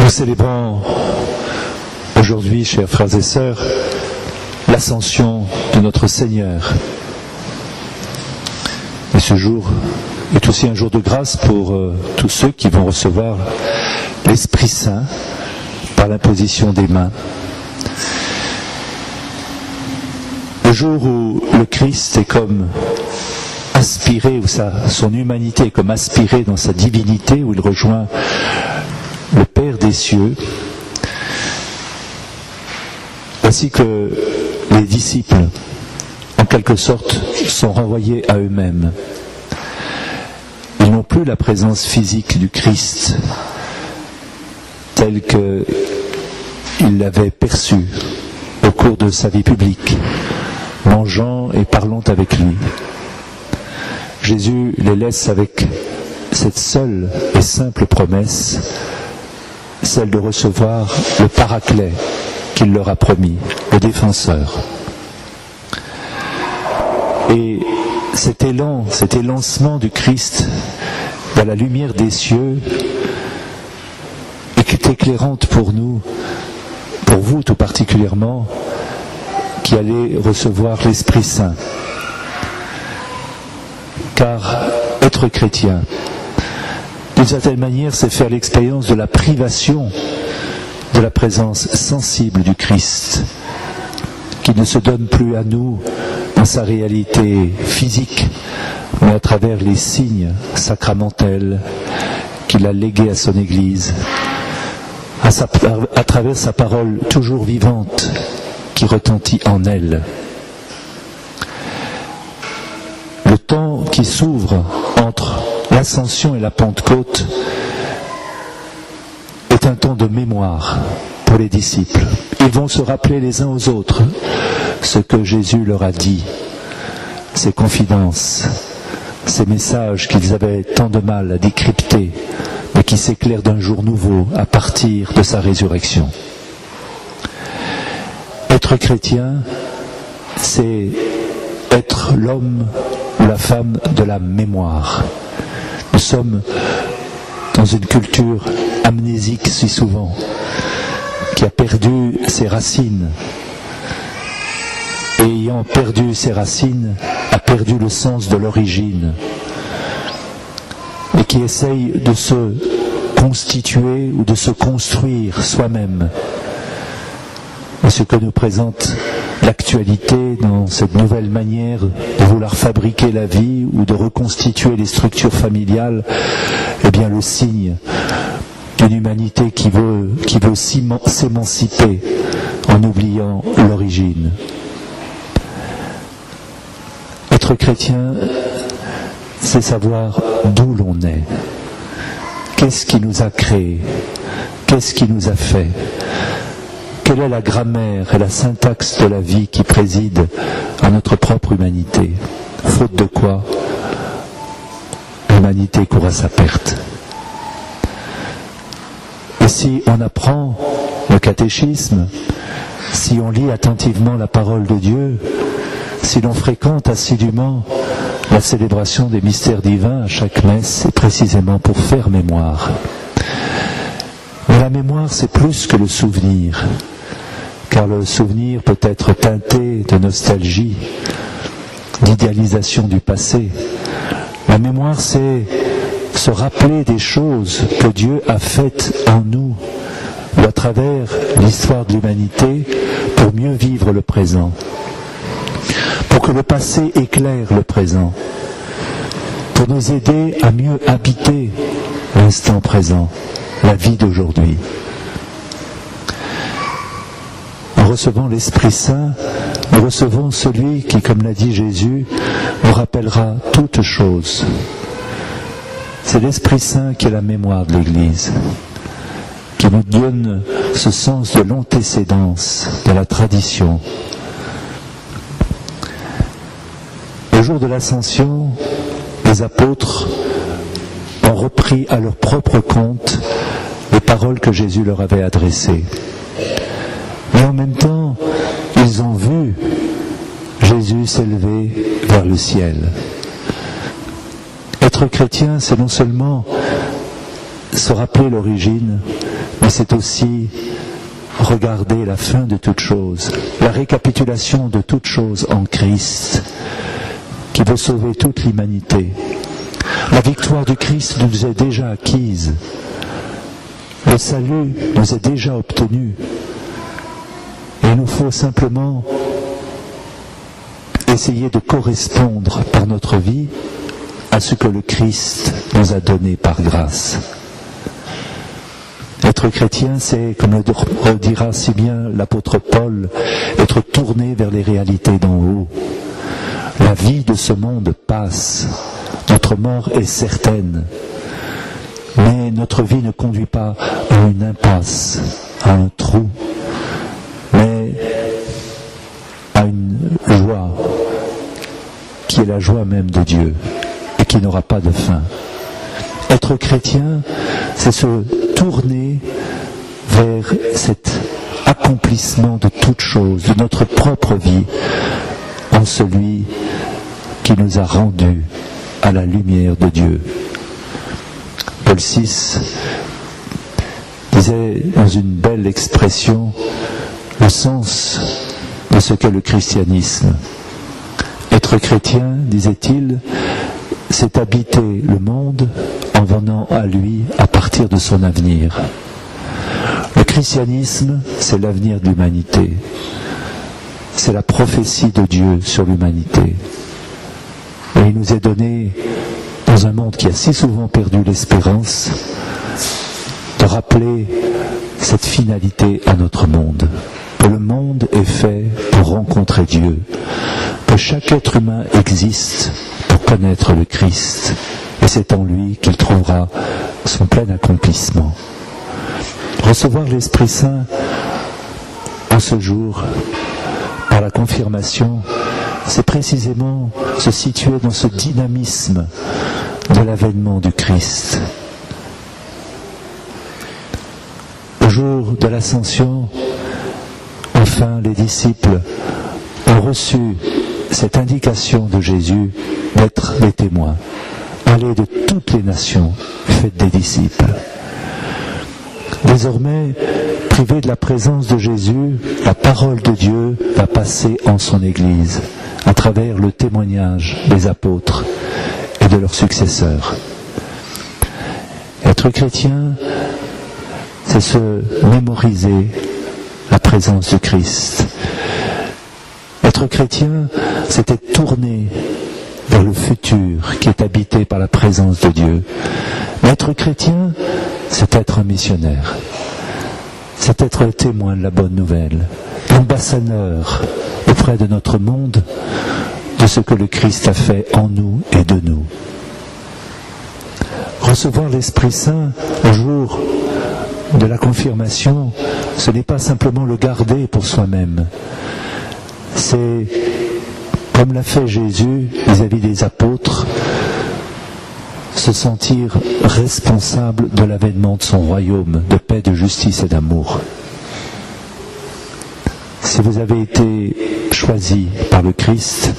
Nous célébrons aujourd'hui, chers frères et sœurs, l'ascension de notre Seigneur. Et ce jour est aussi un jour de grâce pour tous ceux qui vont recevoir l'Esprit Saint par l'imposition des mains. Le jour où le Christ est comme aspiré, où son humanité est comme aspirée dans sa divinité, où il rejoint le Père des cieux, voici que les disciples, en quelque sorte, sont renvoyés à eux-mêmes. Ils n'ont plus la présence physique du Christ telle qu'ils l'avaient perçue au cours de sa vie publique, mangeant et parlant avec lui. Jésus les laisse avec cette seule et simple promesse, celle de recevoir le Paraclet qu'il leur a promis, le défenseur. Et cet élan, cet élancement du Christ dans la lumière des cieux est éclairante pour nous, pour vous tout particulièrement, qui allez recevoir l'Esprit Saint. Car être chrétien, d'une certaine manière, c'est faire l'expérience de la privation de la présence sensible du Christ, qui ne se donne plus à nous dans sa réalité physique, mais à travers les signes sacramentels qu'il a légués à son Église, à travers sa parole toujours vivante qui retentit en elle. Le temps qui s'ouvre entre l'Ascension et la Pentecôte est un temps de mémoire pour les disciples. Ils vont se rappeler les uns aux autres ce que Jésus leur a dit, ses confidences, ces messages qu'ils avaient tant de mal à décrypter, mais qui s'éclairent d'un jour nouveau à partir de sa résurrection. Être chrétien, c'est être l'homme ou la femme de la mémoire. Nous sommes dans une culture amnésique si souvent, qui a perdu ses racines. Et ayant perdu ses racines, a perdu le sens de l'origine. Et qui essaye de se constituer ou de se construire soi-même. Et ce que nous présente l'actualité dans cette nouvelle manière de vouloir fabriquer la vie ou de reconstituer les structures familiales, eh bien le signe d'une humanité qui veut s'émanciper en oubliant l'origine. Être chrétien, c'est savoir d'où l'on est. Qu'est-ce qui nous a créés? Qu'est-ce qui nous a fait? Quelle est la grammaire et la syntaxe de la vie qui préside à notre propre humanité? Faute de quoi, l'humanité court à sa perte. Et si on apprend le catéchisme, si on lit attentivement la parole de Dieu, si l'on fréquente assidûment la célébration des mystères divins à chaque messe, c'est précisément pour faire mémoire. Mais la mémoire, c'est plus que le souvenir, car le souvenir peut être teinté de nostalgie, d'idéalisation du passé. La mémoire, c'est se rappeler des choses que Dieu a faites en nous, ou à travers l'histoire de l'humanité, pour mieux vivre le présent. Pour que le passé éclaire le présent, pour nous aider à mieux habiter l'instant présent, la vie d'aujourd'hui. En recevant l'Esprit Saint, nous recevons celui qui, comme l'a dit Jésus, nous rappellera toutes choses. C'est l'Esprit Saint qui est la mémoire de l'Église, qui nous donne ce sens de l'antécédence, de la tradition. Au jour de l'Ascension, les apôtres ont repris à leur propre compte les paroles que Jésus leur avait adressées. Mais en même temps, ils ont vu Jésus s'élever vers le ciel. Être chrétien, c'est non seulement se rappeler l'origine, mais c'est aussi regarder la fin de toute chose, la récapitulation de toute chose en Christ, qui veut sauver toute l'humanité. La victoire du Christ nous est déjà acquise. Le salut nous est déjà obtenu. Et il nous faut simplement essayer de correspondre par notre vie à ce que le Christ nous a donné par grâce. Être chrétien, c'est, comme le redira si bien l'apôtre Paul, être tourné vers les réalités d'en haut. La vie de ce monde passe, notre mort est certaine, mais notre vie ne conduit pas à une impasse, à un trou, mais à une joie qui est la joie même de Dieu et qui n'aura pas de fin. Être chrétien, c'est se tourner vers cet accomplissement de toute chose, de notre propre vie, en celui qui nous a rendus à la lumière de Dieu. Paul VI disait dans une belle expression le sens de ce qu'est le christianisme. Être chrétien, disait-il, c'est habiter le monde en venant à lui à partir de son avenir. Le christianisme, c'est l'avenir de l'humanité. C'est la prophétie de Dieu sur l'humanité. Et il nous est donné, dans un monde qui a si souvent perdu l'espérance, de rappeler cette finalité à notre monde. Que le monde est fait pour rencontrer Dieu. Que chaque être humain existe pour connaître le Christ. Et c'est en lui qu'il trouvera son plein accomplissement. Recevoir l'Esprit Saint en ce jour, par la confirmation, c'est précisément se situer dans ce dynamisme de l'avènement du Christ. Au jour de l'Ascension, enfin les disciples ont reçu cette indication de Jésus d'être des témoins. Allez de toutes les nations, faites des disciples. Désormais, privés de la présence de Jésus, la parole de Dieu va passer en son Église, à travers le témoignage des apôtres et de leurs successeurs. Être chrétien, c'est se mémoriser la présence du Christ. Être chrétien, c'est être tourné vers le futur qui est habité par la présence de Dieu. Mais être chrétien, c'est être un missionnaire. C'est être le témoin de la bonne nouvelle, l'ambassadeur auprès de notre monde de ce que le Christ a fait en nous et de nous. Recevoir l'Esprit Saint au jour de la confirmation, ce n'est pas simplement le garder pour soi-même. C'est, comme l'a fait Jésus vis-à-vis des apôtres, se sentir responsable de l'avènement de son royaume, de paix, de justice et d'amour. Si vous avez été choisi par le Christ,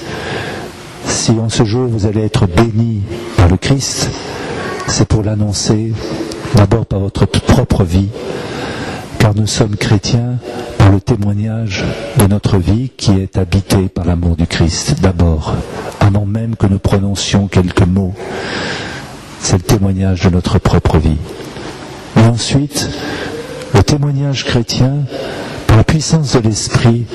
si en ce jour vous allez être béni par le Christ, c'est pour l'annoncer d'abord par votre propre vie, car nous sommes chrétiens par le témoignage de notre vie qui est habitée par l'amour du Christ. D'abord, avant même que nous prononcions quelques mots, c'est le témoignage de notre propre vie. Et ensuite, le témoignage chrétien, par la puissance de l'Esprit,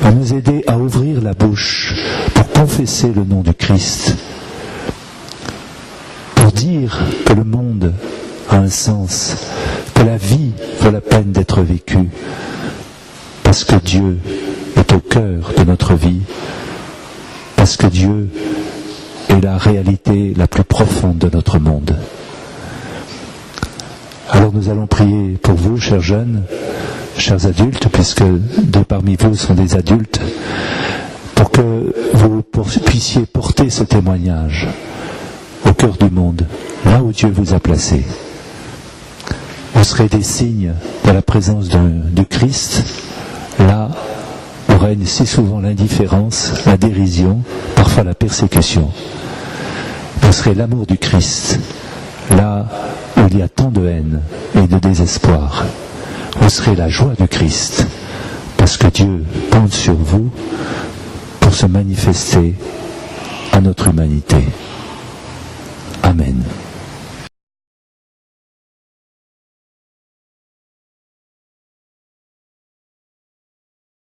va nous aider à ouvrir la bouche pour confesser le nom du Christ, pour dire que le monde a un sens, que la vie vaut la peine d'être vécue, parce que Dieu est au cœur de notre vie, parce que Dieu est la réalité la plus profonde de notre monde. Alors nous allons prier pour vous, chers jeunes, chers adultes, puisque deux parmi vous sont des adultes, pour que vous puissiez porter ce témoignage au cœur du monde, là où Dieu vous a placé. Vous serez des signes de la présence du Christ, là où règne si souvent l'indifférence, la dérision, parfois la persécution. Vous serez l'amour du Christ, là où il y a tant de haine et de désespoir. Vous serez la joie de Christ, parce que Dieu compte sur vous pour se manifester à notre humanité. Amen.